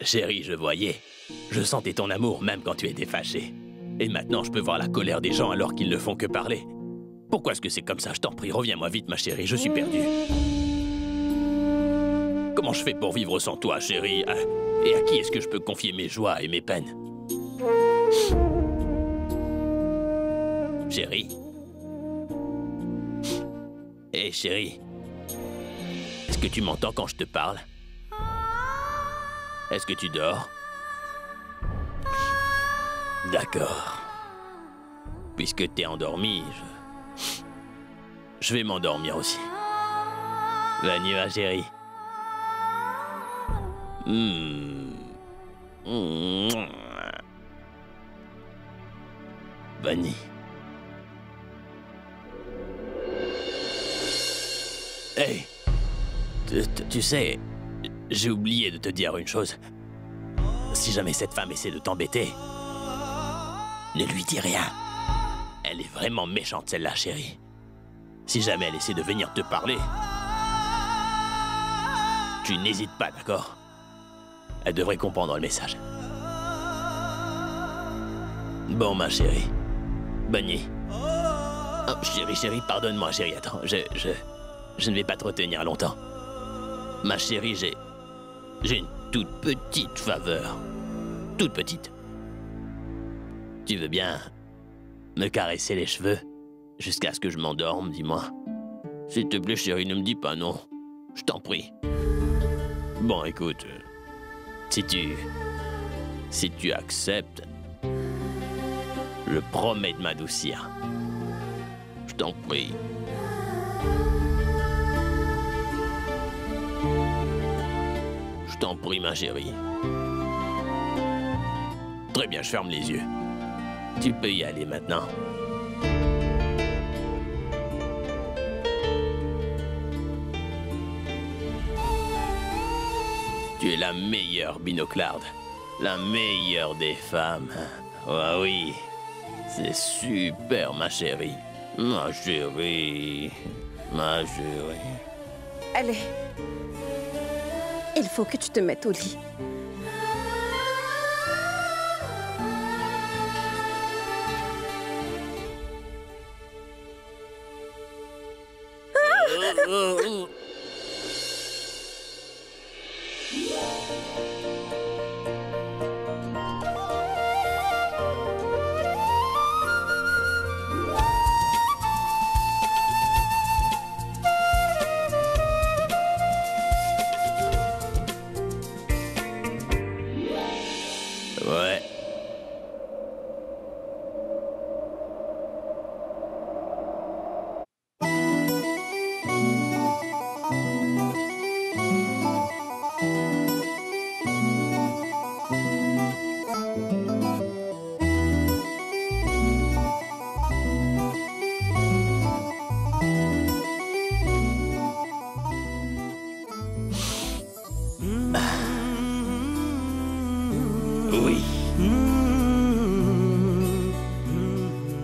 Chérie, je voyais. Je sentais ton amour même quand tu étais fâchée. Et maintenant, je peux voir la colère des gens alors qu'ils ne font que parler. Pourquoi est-ce que c'est comme ça? Je t'en prie, reviens-moi vite, ma chérie, je suis perdu. Comment je fais pour vivre sans toi, chérie? Et à qui est-ce que je peux confier mes joies et mes peines? Chérie? Hé, chérie? Est-ce que tu m'entends quand je te parle? Est-ce que tu dors? D'accord. Puisque t'es endormi, je vais m'endormir aussi. Bonne nuit, ma chérie. Bonne nuit. Hey, tu sais, j'ai oublié de te dire une chose. Si jamais cette femme essaie de t'embêter, ne lui dis rien. Elle est vraiment méchante, celle-là, chérie. Si jamais elle essaie de venir te parler, tu n'hésites pas, d'accord? Elle devrait comprendre le message. Bon, ma chérie. Bonne nuit. Oh, chérie, pardonne-moi, chérie. Attends, je ne vais pas te retenir longtemps. Ma chérie, j'ai une toute petite faveur. Toute petite. Tu veux bien me caresser les cheveux jusqu'à ce que je m'endorme, dis-moi? S'il te plaît, chérie, ne me dis pas non. Je t'en prie. Bon, écoute, si tu acceptes, je promets de m'adoucir. Je t'en prie. Je t'en prie, ma chérie. Très bien, je ferme les yeux. Tu peux y aller maintenant. Tu es la meilleure, Binoclarde. La meilleure des femmes. Ah oui, c'est super, ma chérie. Ma chérie. Ma chérie. Allez. Il faut que tu te mettes au lit. Ouais. Oui.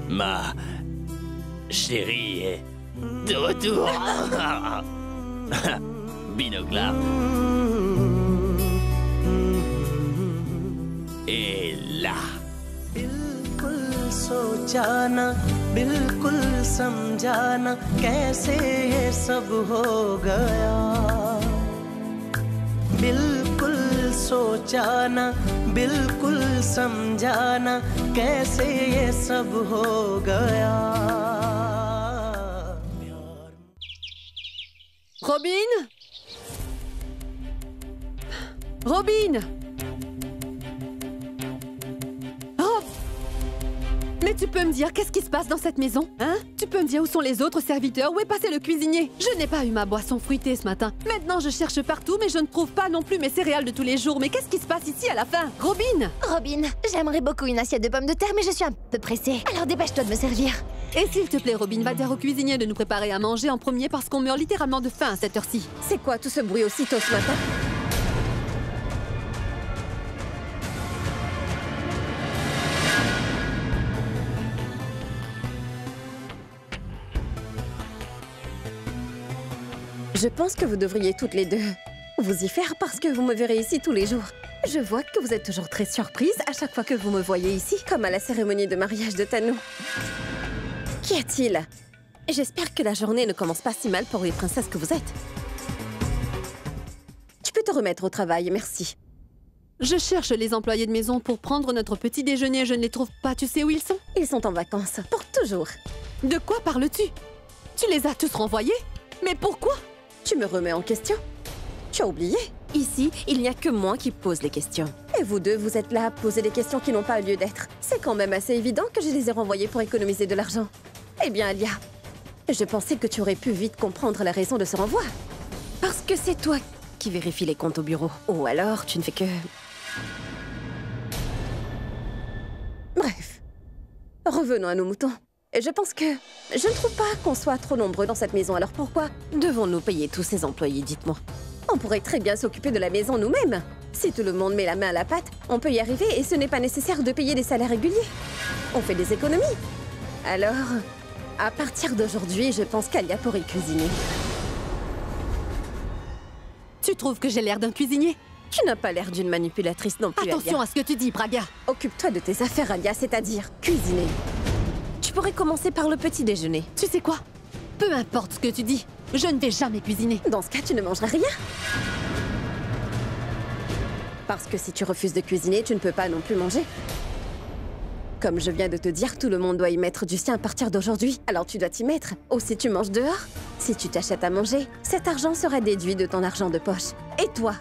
Ma chérie est de retour. Binoclarde. Et là. बिल्कुल सोचा ना बिल्कुल समझा ना कैसे ये सब हो गया बिल्कुल सोचा ना बिल्कुल समझा ना कैसे ये सब हो गया Robin? Robin? Mais tu peux me dire qu'est-ce qui se passe dans cette maison, hein? Tu peux me dire où sont les autres serviteurs? Où est passé le cuisinier? Je n'ai pas eu ma boisson fruitée ce matin. Maintenant, je cherche partout, mais je ne trouve pas non plus mes céréales de tous les jours. Mais qu'est-ce qui se passe ici à la fin? Robin? Robin, j'aimerais beaucoup une assiette de pommes de terre, mais je suis un peu pressée. Alors dépêche-toi de me servir. Et s'il te plaît, Robin, va dire au cuisinier de nous préparer à manger en premier parce qu'on meurt littéralement de faim à cette heure-ci. C'est quoi tout ce bruit aussitôt ce matin? Je pense que vous devriez toutes les deux vous y faire parce que vous me verrez ici tous les jours. Je vois que vous êtes toujours très surprise à chaque fois que vous me voyez ici, comme à la cérémonie de mariage de Tanou. Qu'y a-t-il? J'espère que la journée ne commence pas si mal pour les princesses que vous êtes. Tu peux te remettre au travail, merci. Je cherche les employés de maison pour prendre notre petit déjeuner. Je ne les trouve pas. Tu sais où ils sont? Ils sont en vacances, pour toujours. De quoi parles-tu? Tu les as tous renvoyés? Mais pourquoi? Tu me remets en question? Tu as oublié? Ici, il n'y a que moi qui pose les questions. Et vous deux, vous êtes là à poser des questions qui n'ont pas lieu d'être. C'est quand même assez évident que je les ai renvoyés pour économiser de l'argent. Eh bien, Alia, je pensais que tu aurais pu vite comprendre la raison de ce renvoi. Parce que c'est toi qui vérifie les comptes au bureau. Ou alors, tu ne fais que... Bref, revenons à nos moutons. Et je pense que je ne trouve pas qu'on soit trop nombreux dans cette maison. Alors pourquoi devons-nous payer tous ces employés, dites-moi? On pourrait très bien s'occuper de la maison nous-mêmes. Si tout le monde met la main à la pâte, on peut y arriver et ce n'est pas nécessaire de payer des salaires réguliers. On fait des économies. Alors, à partir d'aujourd'hui, je pense qu'Alia pourrait cuisiner. Tu trouves que j'ai l'air d'un cuisinier? Tu n'as pas l'air d'une manipulatrice non plus, Attention Alia. à ce que tu dis, Praga. Occupe-toi de tes affaires, Alia, c'est-à-dire cuisiner. Tu pourrais commencer par le petit déjeuner. Tu sais quoi? Peu importe ce que tu dis, je ne vais jamais cuisiner. Dans ce cas, tu ne mangeras rien. Parce que si tu refuses de cuisiner, tu ne peux pas non plus manger. Comme je viens de te dire, tout le monde doit y mettre du sien à partir d'aujourd'hui. Alors tu dois t'y mettre. Ou si tu manges dehors, si tu t'achètes à manger, cet argent sera déduit de ton argent de poche. Et toi,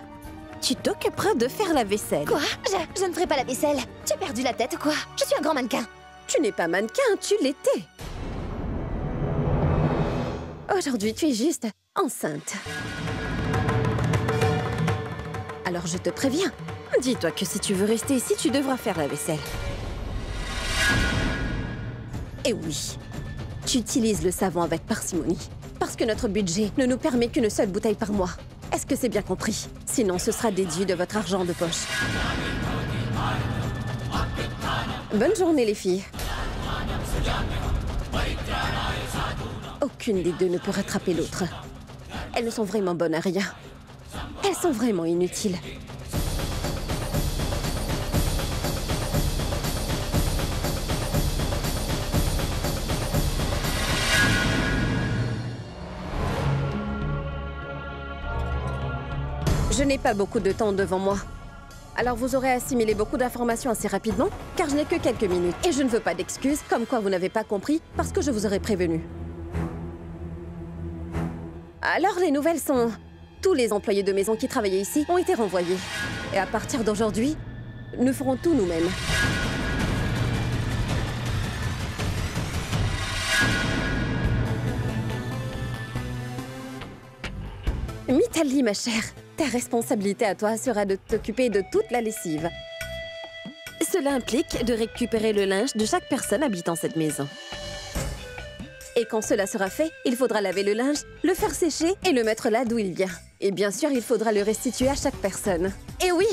tu t'occuperas de faire la vaisselle. Quoi? Je ne ferai pas la vaisselle. Tu as perdu la tête ou quoi? Je suis un grand mannequin. Tu n'es pas mannequin, tu l'étais. Aujourd'hui, tu es juste enceinte. Alors je te préviens. Dis-toi que si tu veux rester ici, tu devras faire la vaisselle. Et oui, tu utilises le savon avec parcimonie. Parce que notre budget ne nous permet qu'une seule bouteille par mois. Est-ce que c'est bien compris? Sinon, ce sera déduit de votre argent de poche. Bonne journée, les filles. Aucune des deux ne peut rattraper l'autre. Elles ne sont vraiment bonnes à rien. Elles sont vraiment inutiles. Je n'ai pas beaucoup de temps devant moi. Alors vous aurez assimilé beaucoup d'informations assez rapidement, car je n'ai que quelques minutes. Et je ne veux pas d'excuses, comme quoi vous n'avez pas compris, parce que je vous aurais prévenu. Alors les nouvelles sont... Tous les employés de maison qui travaillaient ici ont été renvoyés. Et à partir d'aujourd'hui, nous ferons tout nous-mêmes. Mitali, ma chère, ta responsabilité à toi sera de t'occuper de toute la lessive. Cela implique de récupérer le linge de chaque personne habitant cette maison. Et quand cela sera fait, il faudra laver le linge, le faire sécher et le mettre là d'où il vient. Et bien sûr, il faudra le restituer à chaque personne. Et oui,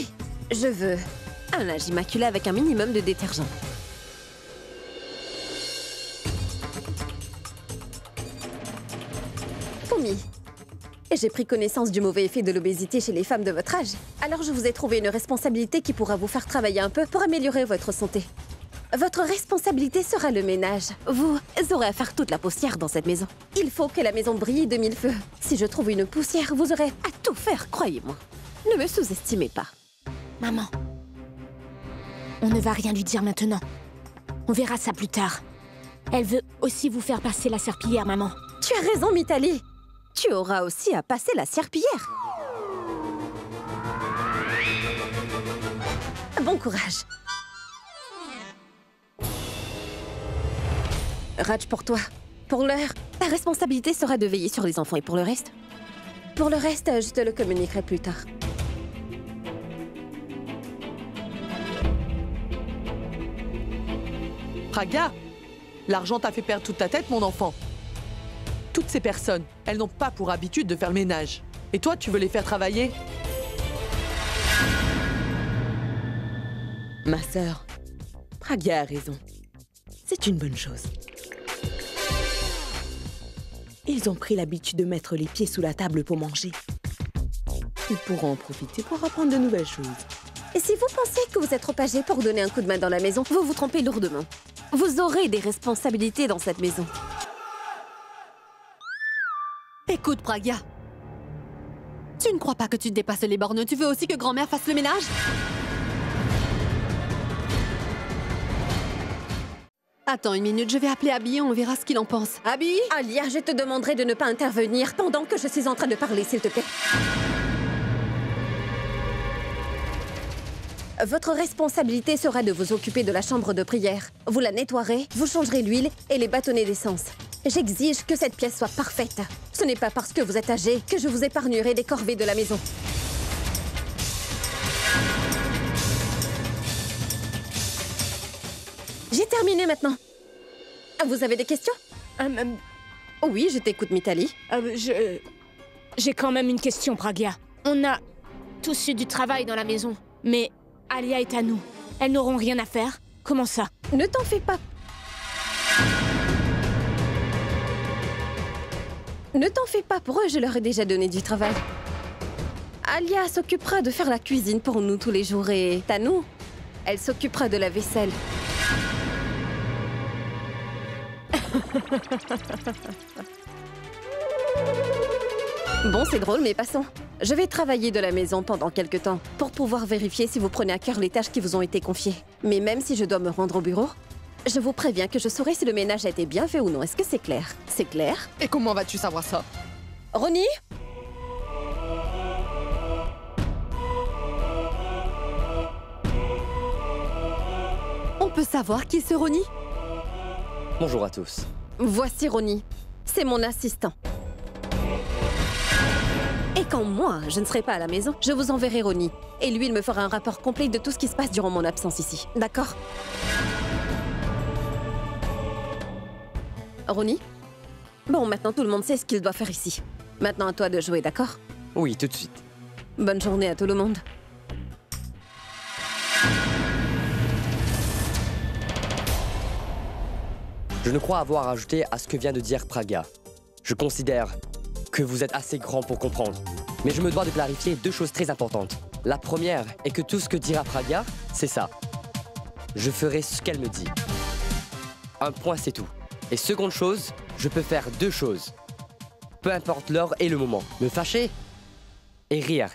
je veux un linge immaculé avec un minimum de détergent. Poumi. J'ai pris connaissance du mauvais effet de l'obésité chez les femmes de votre âge. Alors je vous ai trouvé une responsabilité qui pourra vous faire travailler un peu pour améliorer votre santé. Votre responsabilité sera le ménage. Vous aurez à faire toute la poussière dans cette maison. Il faut que la maison brille de mille feux. Si je trouve une poussière, vous aurez à tout faire, croyez-moi. Ne me sous-estimez pas. Maman, on ne va rien lui dire maintenant. On verra ça plus tard. Elle veut aussi vous faire passer la serpillière, maman. Tu as raison, Mitali. Tu auras aussi à passer la serpillière. Bon courage. Raj, pour toi. Pour l'heure, ta responsabilité sera de veiller sur les enfants. Et pour le reste? Pour le reste, je te le communiquerai plus tard. Praga, l'argent t'a fait perdre toute ta tête, mon enfant. Toutes ces personnes, elles n'ont pas pour habitude de faire le ménage. Et toi, tu veux les faire travailler? Ma sœur, Praga a raison. C'est une bonne chose. Ils ont pris l'habitude de mettre les pieds sous la table pour manger. Ils pourront en profiter pour apprendre de nouvelles choses. Et si vous pensez que vous êtes trop âgé pour donner un coup de main dans la maison, vous vous trompez lourdement. Vous aurez des responsabilités dans cette maison. Écoute, Pragya. Tu ne crois pas que tu dépasses les bornes? Tu veux aussi que grand-mère fasse le ménage? Attends une minute, je vais appeler Abby et on verra ce qu'il en pense. Abby? Alia, je te demanderai de ne pas intervenir pendant que je suis en train de parler, s'il te plaît. Votre responsabilité sera de vous occuper de la chambre de prière. Vous la nettoierez, vous changerez l'huile et les bâtonnets d'essence. J'exige que cette pièce soit parfaite. Ce n'est pas parce que vous êtes âgé que je vous épargnerai des corvées de la maison. J'ai terminé maintenant. Vous avez des questions? Oui, je t'écoute, Mithali. J'ai quand même une question, Pragya. On a tous eu du travail dans la maison, mais Alia est à nous. Elles n'auront rien à faire. Comment ça? Ne t'en fais pas. Ne t'en fais pas, pour eux, je leur ai déjà donné du travail. Alia s'occupera de faire la cuisine pour nous tous les jours et Tanou, elle s'occupera de la vaisselle. Bon, c'est drôle, mais passons. Je vais travailler de la maison pendant quelques temps pour pouvoir vérifier si vous prenez à cœur les tâches qui vous ont été confiées. Mais même si je dois me rendre au bureau, je vous préviens que je saurai si le ménage a été bien fait ou non. Est-ce que c'est clair? C'est clair? Et comment vas-tu savoir ça? Ronnie? On peut savoir qui est ce Ronnie? Bonjour à tous. Voici Ronnie. C'est mon assistant. Et quand moi, je ne serai pas à la maison, je vous enverrai Ronnie. Et lui, il me fera un rapport complet de tout ce qui se passe durant mon absence ici. D'accord? Ronnie? Bon, maintenant tout le monde sait ce qu'il doit faire ici. Maintenant à toi de jouer, d'accord? Oui, tout de suite. Bonne journée à tout le monde. Je ne crois avoir ajouté à ce que vient de dire Pragya. Je considère que vous êtes assez grand pour comprendre. Mais je me dois de clarifier deux choses très importantes. La première est que tout ce que dira Pragya, c'est ça. Je ferai ce qu'elle me dit. Un point, c'est tout. Et seconde chose, je peux faire deux choses. Peu importe l'heure et le moment. Me fâcher et rire.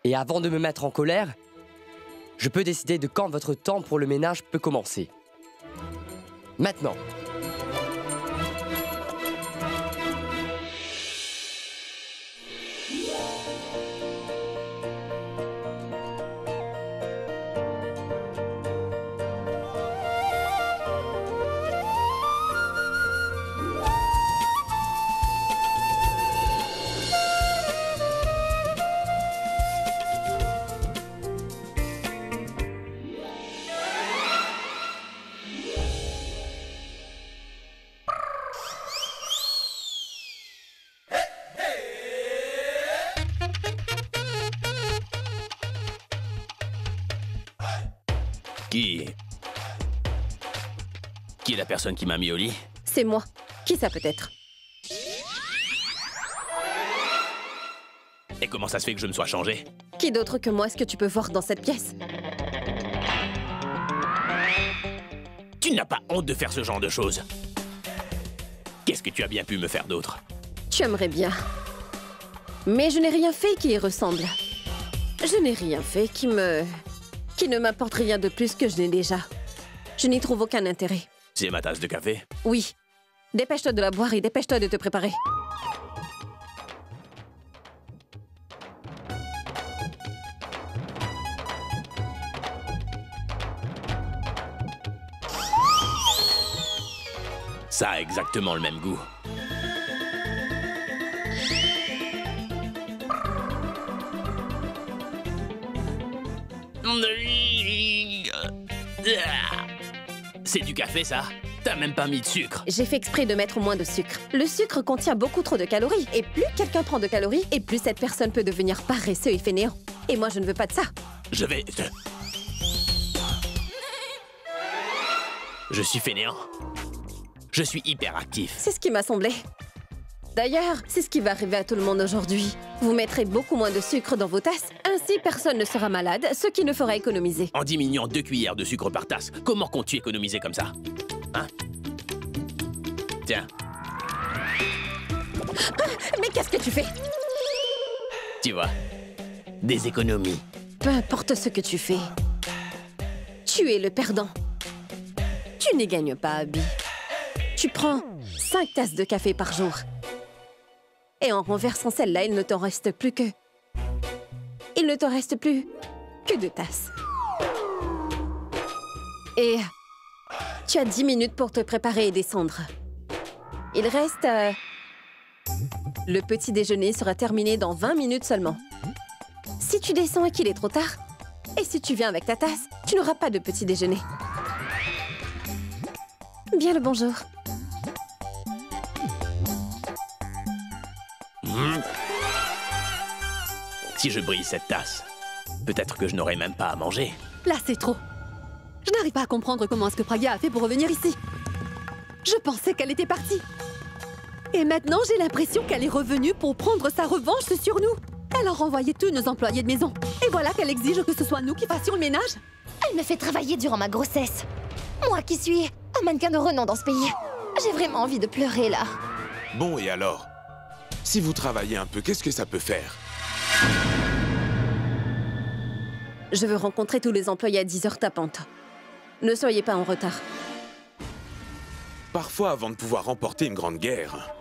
Et avant de me mettre en colère, je peux décider de quand votre temps pour le ménage peut commencer. Maintenant. Qui est la personne qui m'a mis au lit? C'est moi. Qui ça peut être? Et comment ça se fait que je me sois changé? Qui d'autre que moi est-ce que tu peux voir dans cette pièce? Tu n'as pas honte de faire ce genre de choses? Qu'est-ce que tu as bien pu me faire d'autre? Tu aimerais bien. Mais je n'ai rien fait qui y ressemble. Je n'ai rien fait qui ne m'apporte rien de plus que je n'ai déjà. Je n'y trouve aucun intérêt. C'est ma tasse de café? Oui. Dépêche-toi de la boire et dépêche-toi de te préparer. Ça a exactement le même goût. C'est du café, ça? T'as même pas mis de sucre. J'ai fait exprès de mettre moins de sucre. Le sucre contient beaucoup trop de calories. Et plus quelqu'un prend de calories, et plus cette personne peut devenir paresseux et fainéant. Et moi, je ne veux pas de ça. Je suis fainéant. Je suis hyper actif. C'est ce qui m'a semblé. D'ailleurs, c'est ce qui va arriver à tout le monde aujourd'hui. Vous mettrez beaucoup moins de sucre dans vos tasses, ainsi personne ne sera malade, ce qui ne fera économiser. En diminuant 2 cuillères de sucre par tasse, comment comptes-tu économiser comme ça? Hein? Tiens. Mais qu'est-ce que tu fais? Tu vois, des économies. Peu importe ce que tu fais, tu es le perdant. Tu n'y gagnes pas, Abby. Tu prends 5 tasses de café par jour. Et en renversant celle-là, il ne t'en reste plus que... Il ne te reste plus que 2 tasses. Et tu as 10 minutes pour te préparer et descendre. Il reste... Le petit déjeuner sera terminé dans 20 minutes seulement. Si tu descends et qu'il est trop tard, et si tu viens avec ta tasse, tu n'auras pas de petit déjeuner. Bien le bonjour. Si je brise cette tasse, peut-être que je n'aurai même pas à manger. Là, c'est trop. Je n'arrive pas à comprendre comment est-ce que Pragya a fait pour revenir ici. Je pensais qu'elle était partie. Et maintenant, j'ai l'impression qu'elle est revenue pour prendre sa revanche sur nous. Elle a renvoyé tous nos employés de maison. Et voilà qu'elle exige que ce soit nous qui fassions le ménage. Elle me fait travailler durant ma grossesse. Moi qui suis un mannequin de renom dans ce pays. J'ai vraiment envie de pleurer, là. Bon, et alors? Si vous travaillez un peu, qu'est-ce que ça peut faire? Je veux rencontrer tous les employés à 10h tapantes. Ne soyez pas en retard. Parfois, avant de pouvoir remporter une grande guerre,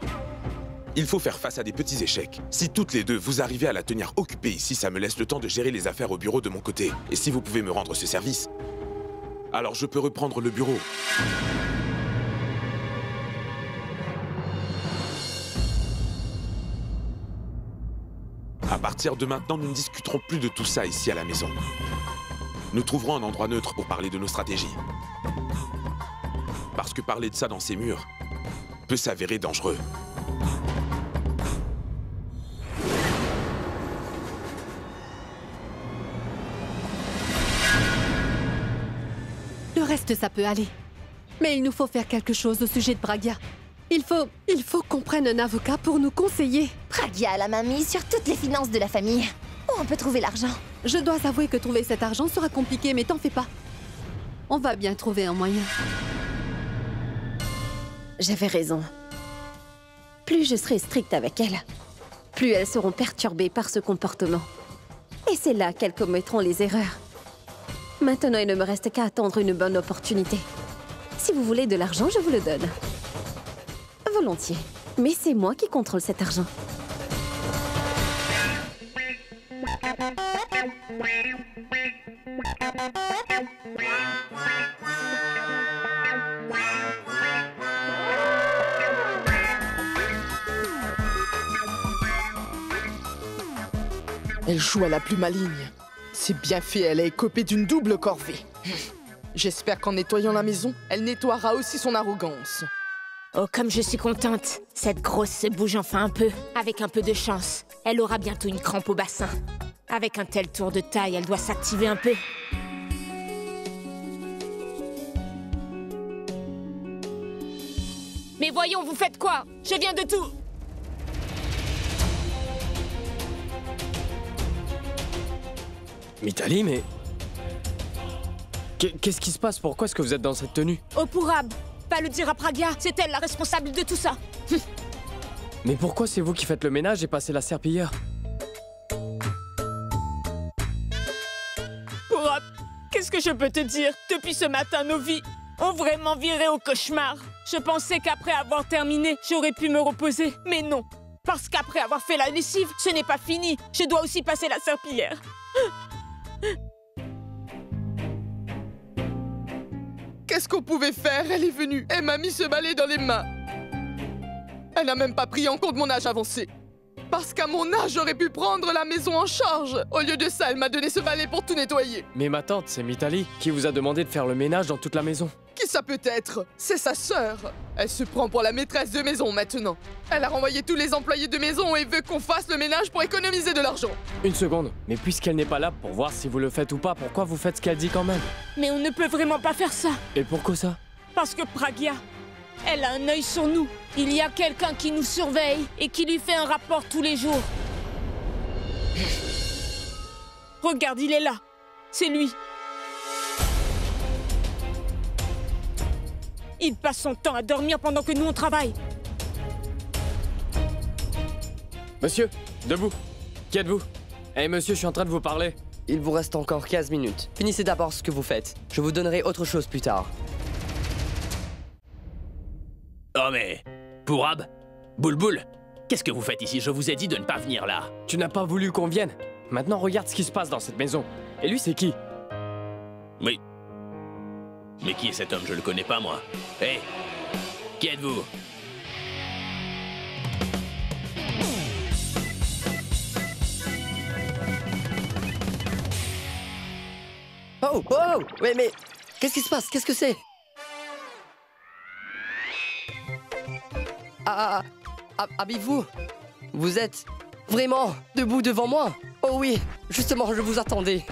il faut faire face à des petits échecs. Si toutes les deux, vous arrivez à la tenir occupée ici, ça me laisse le temps de gérer les affaires au bureau de mon côté. Et si vous pouvez me rendre ce service, alors je peux reprendre le bureau. À partir de maintenant, nous ne discuterons plus de tout ça ici à la maison. Nous trouverons un endroit neutre pour parler de nos stratégies. Parce que parler de ça dans ces murs peut s'avérer dangereux. Le reste, ça peut aller. Mais il nous faut faire quelque chose au sujet de Pragya. Il faut qu'on prenne un avocat pour nous conseiller. Pragya a la main mise sur toutes les finances de la famille. Où on peut trouver l'argent? Je dois avouer que trouver cet argent sera compliqué, mais t'en fais pas. On va bien trouver un moyen. J'avais raison. Plus je serai stricte avec elles, plus elles seront perturbées par ce comportement. Et c'est là qu'elles commettront les erreurs. Maintenant, il ne me reste qu'à attendre une bonne opportunité. Si vous voulez de l'argent, je vous le donne. Volontiers. Mais c'est moi qui contrôle cet argent. Elle joue à la plus maligne. C'est bien fait, elle a écopé d'une double corvée. J'espère qu'en nettoyant la maison, elle nettoiera aussi son arrogance. Oh, comme je suis contente. Cette grosse se bouge enfin un peu. Avec un peu de chance, elle aura bientôt une crampe au bassin. Avec un tel tour de taille, elle doit s'activer un peu. Mais voyons, vous faites quoi? Je viens de tout. Mithali, mais... Qu'est-ce qui se passe? Pourquoi est-ce que vous êtes dans cette tenue? Oh, pour Ab, pas le dire à Pragya, c'est elle la responsable de tout ça. Mais pourquoi c'est vous qui faites le ménage et passez la serpillière? Pour Ab, qu'est-ce que je peux te dire? Depuis ce matin, nos vies ont vraiment viré au cauchemar. Je pensais qu'après avoir terminé, j'aurais pu me reposer, mais non. Parce qu'après avoir fait la lessive, ce n'est pas fini. Je dois aussi passer la serpillière. Qu'est-ce qu'on pouvait faire? Elle est venue, elle m'a mis ce balai dans les mains. Elle n'a même pas pris en compte mon âge avancé. Parce qu'à mon âge, j'aurais pu prendre la maison en charge. Au lieu de ça, elle m'a donné ce balai pour tout nettoyer. Mais ma tante, c'est Mithali qui vous a demandé de faire le ménage dans toute la maison. Qui ça peut être? C'est sa sœur. Elle se prend pour la maîtresse de maison maintenant. Elle a renvoyé tous les employés de maison et veut qu'on fasse le ménage pour économiser de l'argent. Une seconde, mais puisqu'elle n'est pas là pour voir si vous le faites ou pas, pourquoi vous faites ce qu'elle dit quand même? Mais on ne peut vraiment pas faire ça. Et pourquoi ça? Parce que Pragya Elle a un œil sur nous. Il y a quelqu'un qui nous surveille et qui lui fait un rapport tous les jours. Regarde, il est là. C'est lui. Il passe son temps à dormir pendant que nous on travaille. Monsieur, debout. Qui êtes-vous? Eh monsieur, je suis en train de vous parler. Il vous reste encore 15 minutes. Finissez d'abord ce que vous faites. Je vous donnerai autre chose plus tard. Oh mais... Pourab? Boulboul? Qu'est-ce que vous faites ici? Je vous ai dit de ne pas venir là. Tu n'as pas voulu qu'on vienne. Maintenant, regarde ce qui se passe dans cette maison. Et lui, c'est qui? Oui. Mais qui est cet homme? Je le connais pas, moi. Hé! Qui êtes-vous? Oh, oh! Mais... Qu'est-ce qui se passe? Qu'est-ce que c'est? Habillez-vous! Vous êtes vraiment debout devant moi? Oh oui, justement, je vous attendais.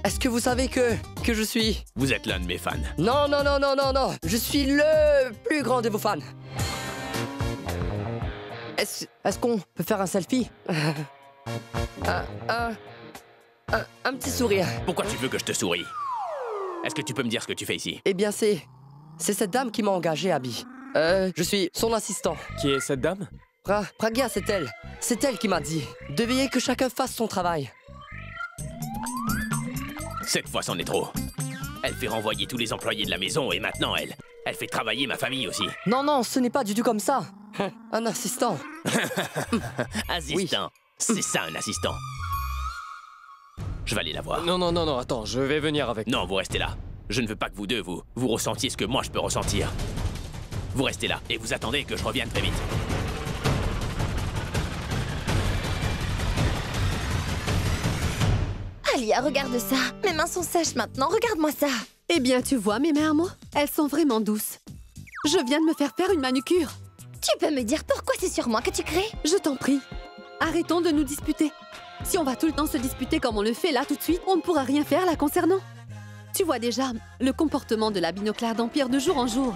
Est-ce que vous savez que je suis... Vous êtes l'un de mes fans. Non, non, non, non, non, non. Je suis le plus grand de vos fans. Est-ce qu'on peut faire un selfie? Un petit sourire. Pourquoi tu veux que je te sourie? Est-ce que tu peux me dire ce que tu fais ici? Eh bien, c'est cette dame qui m'a engagé, Abby. Je suis son assistant. Qui est cette dame? Pragya, c'est elle. C'est elle qui m'a dit de veiller que chacun fasse son travail. Cette fois, c'en est trop. Elle fait renvoyer tous les employés de la maison et maintenant, elle fait travailler ma famille aussi. Non, non, ce n'est pas du tout comme ça. Un assistant. Assistant. Oui. C'est ça, un assistant. Je vais aller la voir. Non, non, non, non, attends, je vais venir avec. Non, vous restez là. Je ne veux pas que vous deux, vous ressentiez ce que moi je peux ressentir. Vous restez là et vous attendez que je revienne très vite. Alia, regarde ça. Mes mains sont sèches maintenant, regarde-moi ça. Eh bien, tu vois mes mains à moi? Elles sont vraiment douces. Je viens de me faire une manucure. Tu peux me dire pourquoi c'est sur moi que tu crées? Je t'en prie. Arrêtons de nous disputer. Si on va tout le temps se disputer comme on le fait là tout de suite, on ne pourra rien faire la concernant. Tu vois déjà le comportement de la binoclard d'Empire de jour en jour.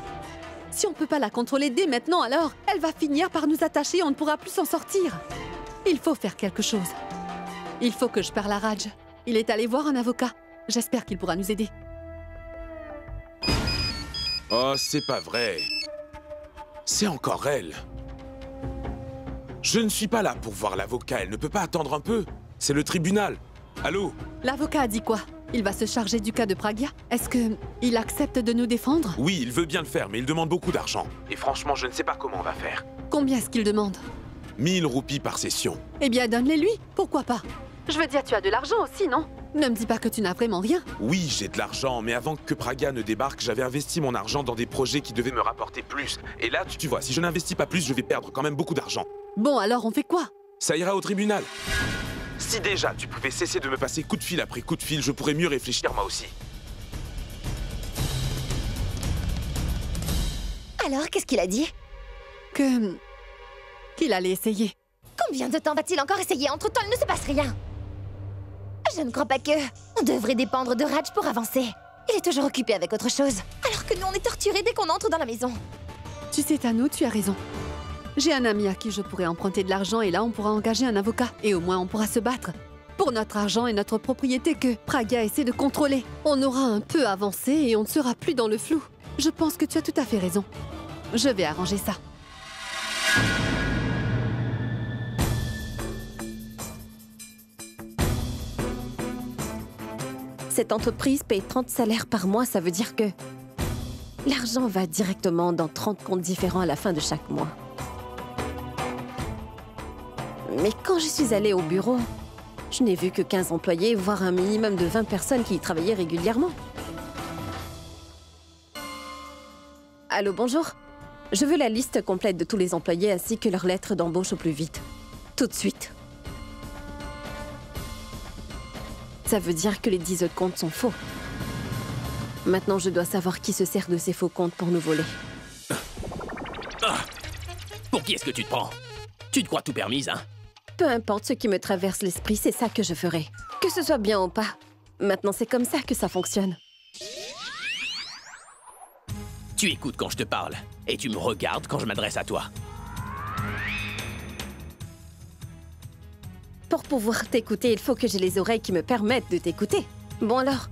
Si on ne peut pas la contrôler dès maintenant, alors elle va finir par nous attacher et on ne pourra plus s'en sortir. Il faut faire quelque chose. Il faut que je parle à Raj. Il est allé voir un avocat. J'espère qu'il pourra nous aider. Oh, c'est pas vrai. C'est encore elle. Je ne suis pas là pour voir l'avocat. Elle ne peut pas attendre un peu. C'est le tribunal. Allô? L'avocat a dit quoi? Il va se charger du cas de Pragya? Est-ce qu'il accepte de nous défendre? Oui, il veut bien le faire, mais il demande beaucoup d'argent. Et franchement, je ne sais pas comment on va faire. Combien est-ce qu'il demande? 1000 roupies par session. Eh bien, donne-les lui. Pourquoi pas? Je veux dire, tu as de l'argent aussi, non? Ne me dis pas que tu n'as vraiment rien. Oui, j'ai de l'argent, mais avant que Pragya ne débarque, j'avais investi mon argent dans des projets qui devaient me rapporter plus. Et là, tu vois, si je n'investis pas plus, je vais perdre quand même beaucoup d'argent. Bon, alors on fait quoi? Ça ira au tribunal. Si déjà tu pouvais cesser de me passer coup de fil après coup de fil, je pourrais mieux réfléchir moi aussi. Alors, qu'est-ce qu'il a dit? Qu'il allait essayer. Combien de temps va-t-il encore essayer? Entre-temps, il ne se passe rien. Je ne crois pas que... On devrait dépendre de Raj pour avancer. Il est toujours occupé avec autre chose. Alors que nous, on est torturés dès qu'on entre dans la maison. Tu sais, Tano, tu as raison. J'ai un ami à qui je pourrais emprunter de l'argent et là, on pourra engager un avocat. Et au moins, on pourra se battre. Pour notre argent et notre propriété que Pragya essaie de contrôler. On aura un peu avancé et on ne sera plus dans le flou. Je pense que tu as tout à fait raison. Je vais arranger ça. Cette entreprise paye 30 salaires par mois, ça veut dire que l'argent va directement dans 30 comptes différents à la fin de chaque mois. Mais quand je suis allée au bureau, je n'ai vu que 15 employés, voire un minimum de 20 personnes qui y travaillaient régulièrement. Allô, bonjour. Je veux la liste complète de tous les employés ainsi que leurs lettres d'embauche au plus vite. Tout de suite. Ça veut dire que les 10 autres comptes sont faux. Maintenant, je dois savoir qui se sert de ces faux comptes pour nous voler. Pour qui est-ce que tu te prends? Tu te crois tout permise, hein? Peu importe ce qui me traverse l'esprit, c'est ça que je ferai. Que ce soit bien ou pas. Maintenant, c'est comme ça que ça fonctionne. Tu écoutes quand je te parle. Et tu me regardes quand je m'adresse à toi. Pour pouvoir t'écouter, il faut que j'ai les oreilles qui me permettent de t'écouter. Bon alors,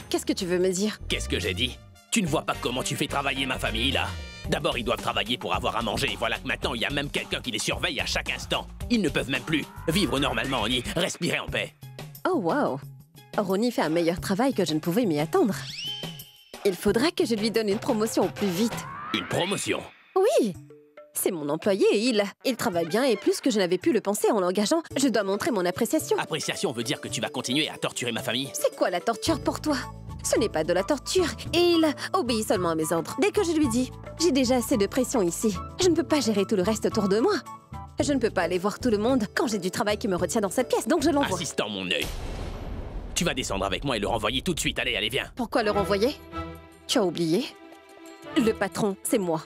qu'est-ce que tu veux me dire? Qu'est-ce que j'ai dit? Tu ne vois pas comment tu fais travailler ma famille, là? D'abord, ils doivent travailler pour avoir à manger. Et voilà que maintenant, il y a même quelqu'un qui les surveille à chaque instant. Ils ne peuvent même plus vivre normalement ni respirer en paix. Oh wow! Ronnie fait un meilleur travail que je ne pouvais m'y attendre. Il faudra que je lui donne une promotion au plus vite. Une promotion? Oui! C'est mon employé et il travaille bien et plus que je n'avais pu le penser en l'engageant. Je dois montrer mon appréciation. Appréciation veut dire que tu vas continuer à torturer ma famille? C'est quoi la torture pour toi? Ce n'est pas de la torture et il obéit seulement à mes ordres. Dès que je lui dis, j'ai déjà assez de pression ici. Je ne peux pas gérer tout le reste autour de moi. Je ne peux pas aller voir tout le monde quand j'ai du travail qui me retient dans cette pièce, donc je l'envoie. Assistant mon œil. Tu vas descendre avec moi et le renvoyer tout de suite. Allez, allez, viens. Pourquoi le renvoyer? Tu as oublié? Le patron, c'est moi.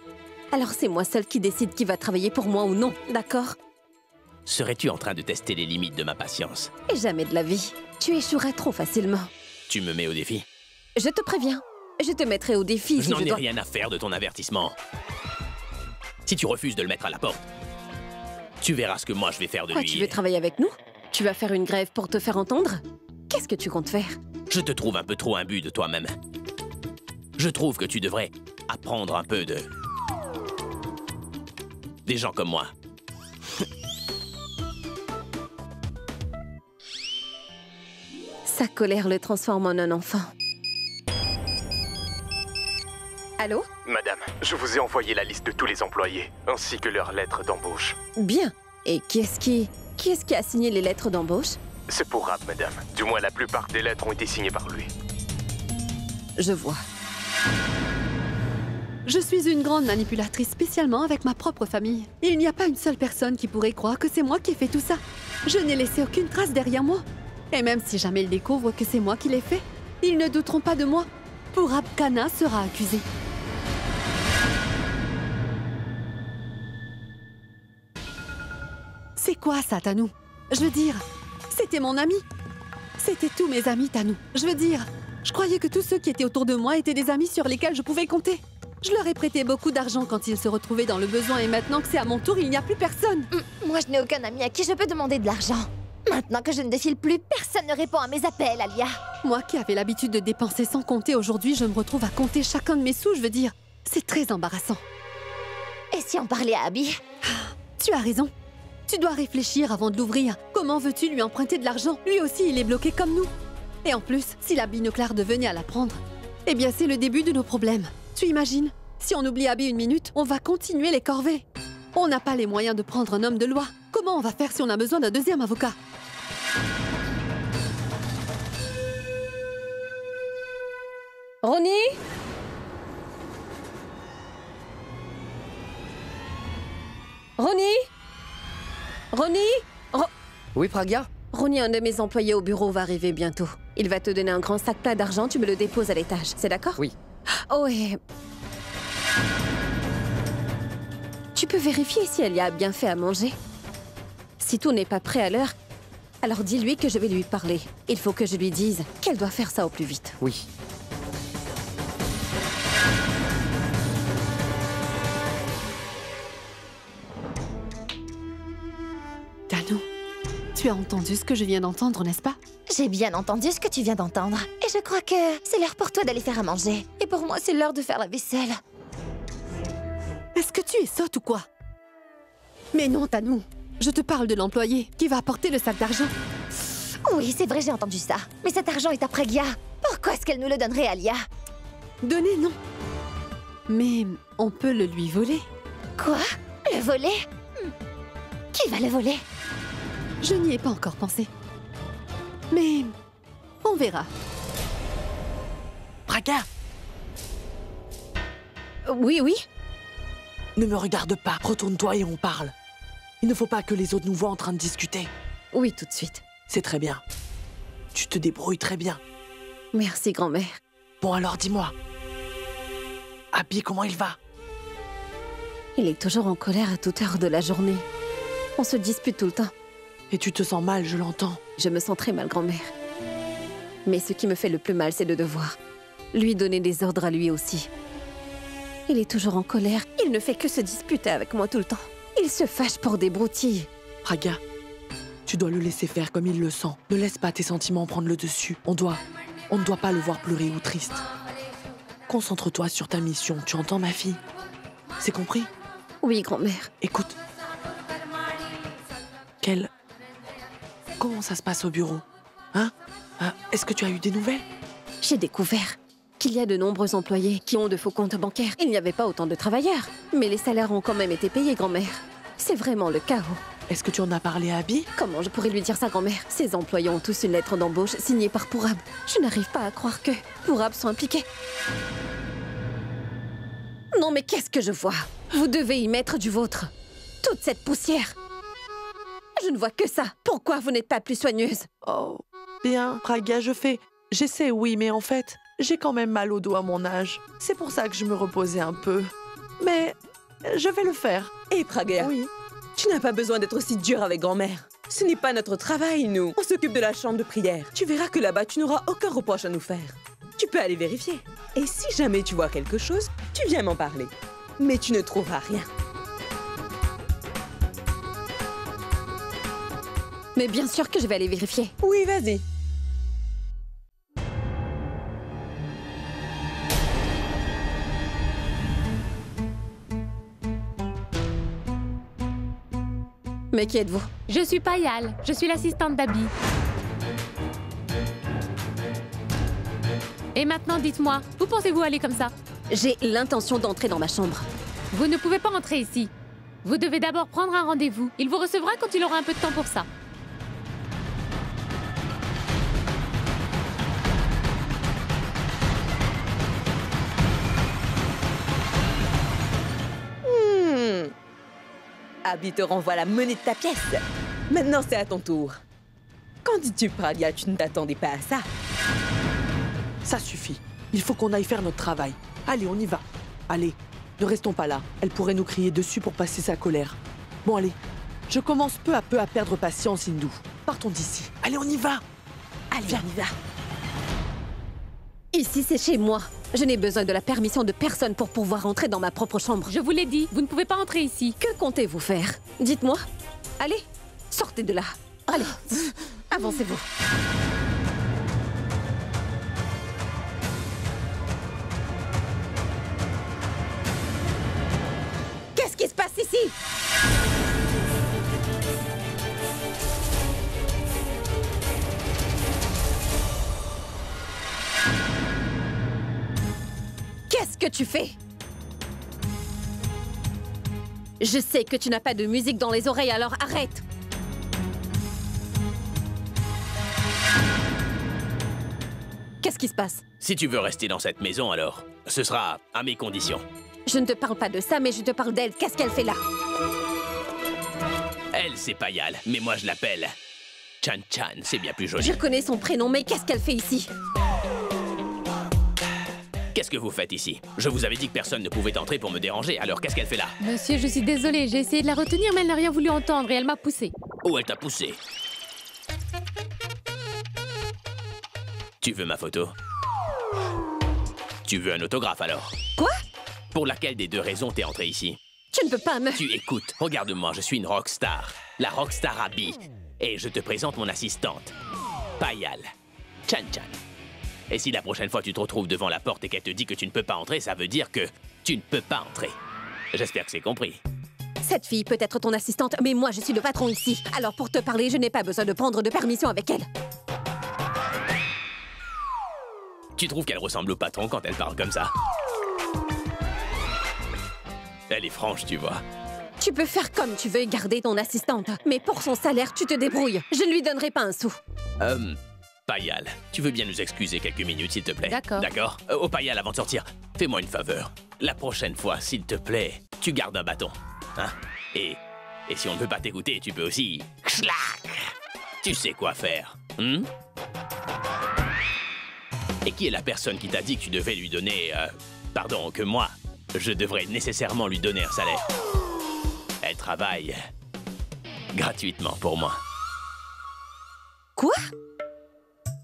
Alors c'est moi seul qui décide qui va travailler pour moi ou non, d'accord? Serais-tu en train de tester les limites de ma patience? Et jamais de la vie. Tu échoueras trop facilement. Tu me mets au défi? Je te préviens. Je te mettrai au défi Je n'en ai rien à faire de ton avertissement. Si tu refuses de le mettre à la porte, tu verras ce que moi je vais faire de Quoi, lui. Tu veux travailler avec nous? Tu vas faire une grève pour te faire entendre? Qu'est-ce que tu comptes faire? Je te trouve un peu trop imbu de toi-même. Je trouve que tu devrais apprendre un peu de... des gens comme moi. Sa colère le transforme en un enfant. Allô? Madame, je vous ai envoyé la liste de tous les employés, ainsi que leurs lettres d'embauche. Bien. Et qui est-ce qui a signé les lettres d'embauche? C'est pour Rap, madame. Du moins, la plupart des lettres ont été signées par lui. Je vois. Je suis une grande manipulatrice, spécialement avec ma propre famille. Il n'y a pas une seule personne qui pourrait croire que c'est moi qui ai fait tout ça. Je n'ai laissé aucune trace derrière moi. Et même si jamais ils découvrent que c'est moi qui l'ai fait, ils ne douteront pas de moi. Purab Khana sera accusé. C'est quoi ça, Tanou? Je veux dire, c'était mon ami. C'était tous mes amis, Tanou. Je veux dire, je croyais que tous ceux qui étaient autour de moi étaient des amis sur lesquels je pouvais compter. Je leur ai prêté beaucoup d'argent quand ils se retrouvaient dans le besoin et maintenant que c'est à mon tour, il n'y a plus personne. Moi, je n'ai aucun ami à qui je peux demander de l'argent. Maintenant que je ne défile plus, personne ne répond à mes appels, Alia. Moi qui avais l'habitude de dépenser sans compter, aujourd'hui, je me retrouve à compter chacun de mes sous, je veux dire. C'est très embarrassant. Et si on parlait à Abby? Tu as raison. Tu dois réfléchir avant de l'ouvrir. Comment veux-tu lui emprunter de l'argent? Lui aussi, il est bloqué comme nous. Et en plus, si la binoclard venait à la prendre, eh bien, c'est le début de nos problèmes. Tu imagines? Si on oublie Abby une minute, on va continuer les corvées. On n'a pas les moyens de prendre un homme de loi. Comment on va faire si on a besoin d'un deuxième avocat? Ronnie? Ronnie? Ronnie? Oui, Pragya? Ronnie, un de mes employés au bureau va arriver bientôt. Il va te donner un grand sac plein d'argent, tu me le déposes à l'étage. C'est d'accord? Oui. Oh, et... Tu peux vérifier si elle y a bien fait à manger? Si tout n'est pas prêt à l'heure, alors dis-lui que je vais lui parler. Il faut que je lui dise qu'elle doit faire ça au plus vite. Oui. Tanou, tu as entendu ce que je viens d'entendre, n'est-ce pas? J'ai bien entendu ce que tu viens d'entendre. Et je crois que c'est l'heure pour toi d'aller faire à manger. Et pour moi, c'est l'heure de faire la vaisselle. Est-ce que tu es sotte ou quoi? Mais non, Tanou. Je te parle de l'employé qui va apporter le sac d'argent. Oui, c'est vrai, j'ai entendu ça. Mais cet argent est à Pragya. Pourquoi est-ce qu'elle nous le donnerait, Alia? Donner, non. Mais on peut le lui voler. Quoi? Le voler? Qui va le voler? Je n'y ai pas encore pensé. Mais on verra. Pragya! Oui, oui. Ne me regarde pas. Retourne-toi et on parle. Il ne faut pas que les autres nous voient en train de discuter. Oui, tout de suite. C'est très bien. Tu te débrouilles très bien. Merci, grand-mère. Bon, alors dis-moi. Abby, comment il va? Il est toujours en colère à toute heure de la journée. On se dispute tout le temps. Et tu te sens mal, je l'entends. Je me sens très mal, grand-mère. Mais ce qui me fait le plus mal, c'est de devoir lui donner des ordres à lui aussi. Il est toujours en colère. Il ne fait que se disputer avec moi tout le temps. Il se fâche pour des broutilles. Praga, tu dois le laisser faire comme il le sent. Ne laisse pas tes sentiments prendre le dessus. On ne doit pas le voir pleurer ou triste. Concentre-toi sur ta mission, tu entends ma fille? C'est compris? Oui, grand-mère. Écoute. Comment ça se passe au bureau? Hein? Est-ce que tu as eu des nouvelles? J'ai découvert qu'il y a de nombreux employés qui ont de faux comptes bancaires. Il n'y avait pas autant de travailleurs, mais les salaires ont quand même été payés, grand-mère. C'est vraiment le chaos. Est-ce que tu en as parlé à Abby? Comment je pourrais lui dire ça, grand-mère? Ces employés ont tous une lettre d'embauche signée par Pourab. Je n'arrive pas à croire que Pourab soit impliqué. Non, mais qu'est-ce que je vois? Vous devez y mettre du vôtre. Toute cette poussière. Je ne vois que ça. Pourquoi vous n'êtes pas plus soigneuse? Oh, bien, Praga, j'essaie, oui, mais en fait, j'ai quand même mal au dos à mon âge. C'est pour ça que je me reposais un peu. Mais je vais le faire. Et Praga, oui. Tu n'as pas besoin d'être aussi dur avec grand-mère. Ce n'est pas notre travail, nous. On s'occupe de la chambre de prière. Tu verras que là-bas, tu n'auras aucun reproche à nous faire. Tu peux aller vérifier. Et si jamais tu vois quelque chose, tu viens m'en parler. Mais tu ne trouveras rien. Mais bien sûr que je vais aller vérifier. Oui, vas-y. Mais qui êtes-vous? Je suis Payal. Je suis l'assistante d'Abby. Et maintenant, dites-moi, où pensez-vous aller comme ça? J'ai l'intention d'entrer dans ma chambre. Vous ne pouvez pas entrer ici. Vous devez d'abord prendre un rendez-vous. Il vous recevra quand il aura un peu de temps pour ça. Abby te renvoie la monnaie de ta pièce. Maintenant, c'est à ton tour. Quand dis-tu, Praga, tu ne t'attendais pas à ça? Ça suffit. Il faut qu'on aille faire notre travail. Allez, on y va. Allez, ne restons pas là. Elle pourrait nous crier dessus pour passer sa colère. Bon, allez. Je commence peu à perdre patience, Hindou. Partons d'ici. Allez, on y va. Allez, viens, on y va. Ici, c'est chez moi. Je n'ai besoin de la permission de personne pour pouvoir entrer dans ma propre chambre. Je vous l'ai dit, vous ne pouvez pas entrer ici. Que comptez-vous faire? Dites-moi. Allez, sortez de là. Allez, avancez-vous. Qu'est-ce qui se passe ici? Qu'est-ce que tu fais? Je sais que tu n'as pas de musique dans les oreilles, alors arrête! Qu'est-ce qui se passe? Si tu veux rester dans cette maison, alors, ce sera à mes conditions. Je ne te parle pas de ça, mais je te parle d'elle. Qu'est-ce qu'elle fait là? Elle, c'est Payal, mais moi je l'appelle Chan Chan, c'est bien plus joli. Je connais son prénom, mais qu'est-ce qu'elle fait ici? Qu'est-ce que vous faites ici? Je vous avais dit que personne ne pouvait entrer pour me déranger, alors qu'est-ce qu'elle fait là? Monsieur, je suis désolée, j'ai essayé de la retenir, mais elle n'a rien voulu entendre et elle m'a poussée. Où elle t'a poussé? Tu veux ma photo? Tu veux un autographe alors? Quoi? Pour laquelle des deux raisons t'es entré ici? Tu ne peux pas me... Tu écoutes, regarde-moi, je suis une rockstar. La rockstar Abby. Et je te présente mon assistante, Payal. Chan Chan. Et si la prochaine fois tu te retrouves devant la porte et qu'elle te dit que tu ne peux pas entrer, ça veut dire que tu ne peux pas entrer. J'espère que c'est compris. Cette fille peut être ton assistante, mais moi je suis le patron ici. Alors pour te parler, je n'ai pas besoin de prendre de permission avec elle. Tu trouves qu'elle ressemble au patron quand elle parle comme ça? Elle est franche, tu vois. Tu peux faire comme tu veux et garder ton assistante. Mais pour son salaire, tu te débrouilles. Je ne lui donnerai pas un sou. Payal, tu veux bien nous excuser quelques minutes, s'il te plaît? D'accord. D'accord. Oh, Payal, avant de sortir, fais-moi une faveur. La prochaine fois, s'il te plaît, tu gardes un bâton. Hein? Et si on ne veut pas t'écouter, tu peux aussi... Schlack! Tu sais quoi faire. Et qui est la personne qui t'a dit que tu devais lui donner... pardon, que moi, je devrais nécessairement lui donner un salaire? Elle travaille... gratuitement pour moi. Quoi?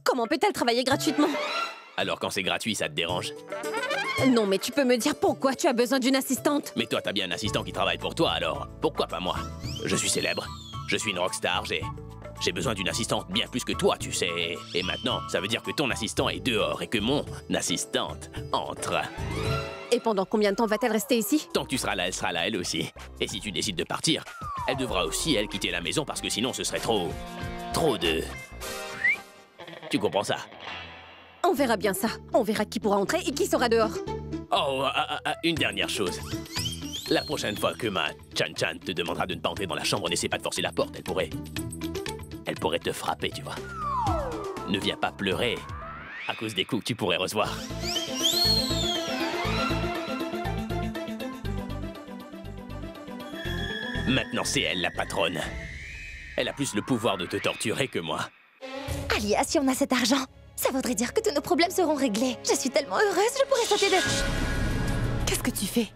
Comment peut-elle travailler gratuitement? Alors quand c'est gratuit, ça te dérange? Non, mais tu peux me dire pourquoi tu as besoin d'une assistante? Mais toi, t'as bien un assistant qui travaille pour toi, alors pourquoi pas moi? Je suis célèbre, je suis une rockstar, j'ai besoin d'une assistante bien plus que toi, tu sais. Et maintenant, ça veut dire que ton assistant est dehors et que mon assistante entre. Et pendant combien de temps va-t-elle rester ici? Tant que tu seras là, elle aussi. Et si tu décides de partir, elle devra aussi, elle, quitter la maison parce que sinon ce serait trop de... Tu comprends ça? On verra bien ça. On verra qui pourra entrer et qui sera dehors. Oh, une dernière chose. La prochaine fois que ma Chan-Chan te demandera de ne pas entrer dans la chambre, n'essaie pas de forcer la porte, elle pourrait te frapper, tu vois. Ne viens pas pleurer à cause des coups que tu pourrais recevoir. Maintenant, c'est elle, la patronne. Elle a plus le pouvoir de te torturer que moi. Alia, si on a cet argent, ça voudrait dire que tous nos problèmes seront réglés. Je suis tellement heureuse, je pourrais sauter de... Qu'est-ce que tu fais?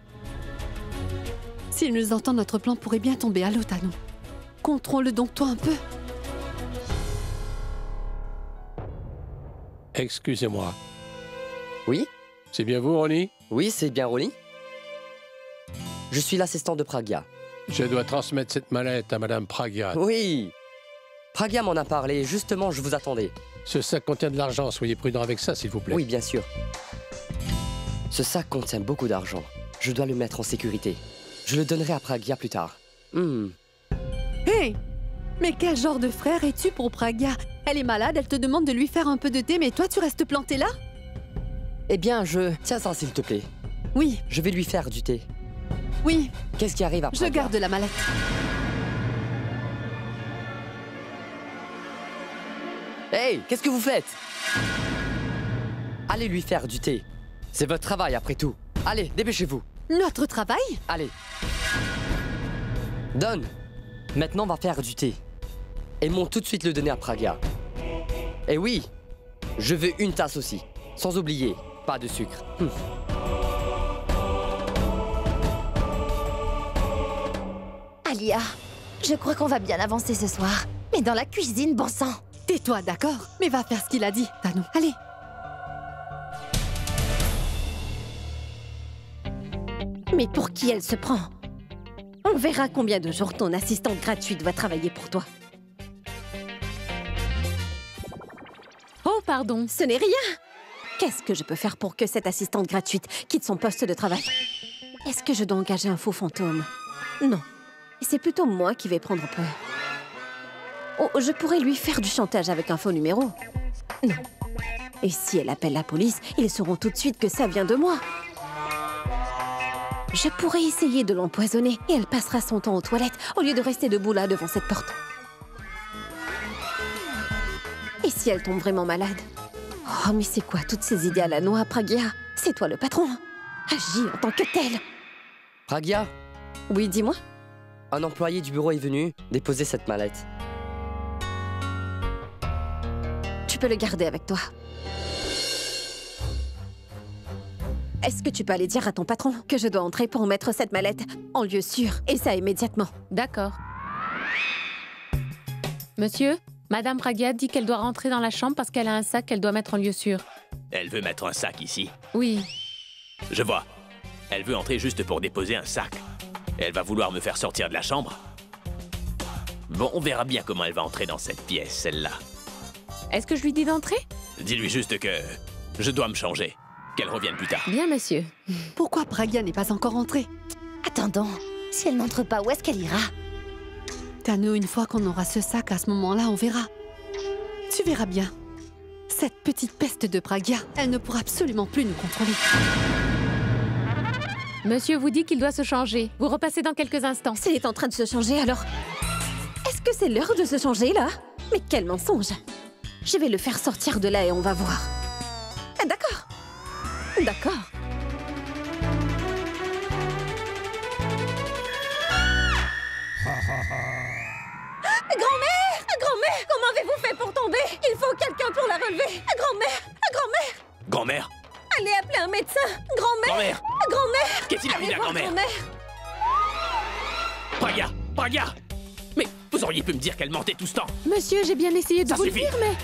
S'il nous entend, notre plan pourrait bien tomber à l'eau, Tano. Contrôle donc toi un peu. Excusez-moi. Oui? C'est bien vous, Ronnie? Oui, c'est bien Ronnie. Je suis l'assistant de Pragya. Je dois transmettre cette mallette à Madame Pragya. Oui. Pragya m'en a parlé, justement, je vous attendais. Ce sac contient de l'argent, soyez prudent avec ça, s'il vous plaît. Oui, bien sûr. Ce sac contient beaucoup d'argent. Je dois le mettre en sécurité. Je le donnerai à Pragya plus tard. Hé! Mais quel genre de frère es-tu pour Pragya? Elle est malade, elle te demande de lui faire un peu de thé, mais toi, tu restes planté là? Eh bien, Tiens ça, s'il te plaît. Oui. Je vais lui faire du thé. Oui. Qu'est-ce qui arrive à Pragya? Je garde la mallette. Hey, qu'est-ce que vous faites? Allez lui faire du thé. C'est votre travail, après tout. Allez, dépêchez-vous. Notre travail? Allez. Donne. Maintenant, on va faire du thé. Et monte tout de suite le donner à Pragya. Et oui, je veux une tasse aussi. Sans oublier, pas de sucre. Alia, je crois qu'on va bien avancer ce soir. Mais dans la cuisine, bon sang. Tais-toi, d'accord? Mais va faire ce qu'il a dit, Tano. Allez. Mais pour qui elle se prend? On verra combien de jours ton assistante gratuite va travailler pour toi. Oh, pardon. Ce n'est rien. Qu'est-ce que je peux faire pour que cette assistante gratuite quitte son poste de travail? Est-ce que je dois engager un faux fantôme? Non. C'est plutôt moi qui vais prendre peur. Oh, je pourrais lui faire du chantage avec un faux numéro. Non. Et si elle appelle la police, ils sauront tout de suite que ça vient de moi. Je pourrais essayer de l'empoisonner et elle passera son temps aux toilettes au lieu de rester debout là devant cette porte. Et si elle tombe vraiment malade? Oh, mais c'est quoi toutes ces idées à la noix, Pragya? C'est toi le patron. Agis en tant que tel. Pragya? Oui, dis-moi. Un employé du bureau est venu déposer cette mallette. Tu peux le garder avec toi. Est-ce que tu peux aller dire à ton patron que je dois entrer pour mettre cette mallette en lieu sûr, et ça immédiatement? D'accord. Monsieur, Madame Pragya dit qu'elle doit rentrer dans la chambre parce qu'elle a un sac qu'elle doit mettre en lieu sûr. Elle veut mettre un sac ici. Oui. Je vois. Elle veut entrer juste pour déposer un sac. Elle va vouloir me faire sortir de la chambre. Bon, on verra bien comment elle va entrer dans cette pièce, celle-là. Est-ce que je lui dis d'entrer? Dis-lui juste que je dois me changer. Qu'elle revienne plus tard. Bien, monsieur. Pourquoi Pragya n'est pas encore entrée? Attendons. Si elle n'entre pas, où est-ce qu'elle ira? Tano, une fois qu'on aura ce sac, à ce moment-là, on verra. Tu verras bien. Cette petite peste de Pragya, elle ne pourra absolument plus nous contrôler. Monsieur vous dit qu'il doit se changer. Vous repassez dans quelques instants. S'il est en train de se changer, alors... Est-ce que c'est l'heure de se changer, là? Mais quel mensonge! Je vais le faire sortir de là et on va voir. Ah, d'accord. D'accord. Grand-mère! Grand-mère! Comment avez-vous fait pour tomber? Il faut quelqu'un pour la relever. Grand-mère! Grand-mère! Grand-mère! Allez appeler un médecin! Grand-mère! Grand-mère! Grand-mère! Qu'est-il arrivé à grand-mère? Pragya! Pragya! Mais vous auriez pu me dire qu'elle mentait tout ce temps. Monsieur, j'ai bien essayé de vous le dire, mais...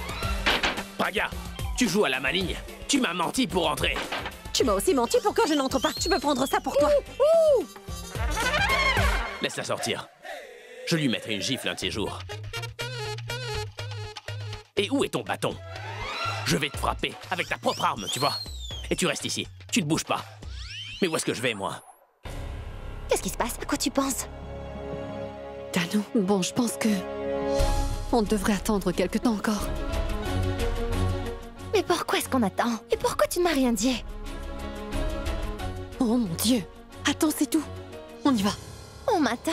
Pragya, tu joues à la maligne. Tu m'as menti pour entrer. Tu m'as aussi menti pour que je n'entre pas. Tu peux prendre ça pour toi. Laisse-la sortir. Je lui mettrai une gifle un de ces jours. Et où est ton bâton? Je vais te frapper avec ta propre arme, tu vois. Et tu restes ici. Tu ne bouges pas. Mais où est-ce que je vais, moi? Qu'est-ce qui se passe? À quoi tu penses? Dano, bon, je pense que... on devrait attendre quelque temps encore. Mais pourquoi est-ce qu'on attend? Et pourquoi tu ne m'as rien dit? Oh mon Dieu! Attends, c'est tout. On y va. On m'attend?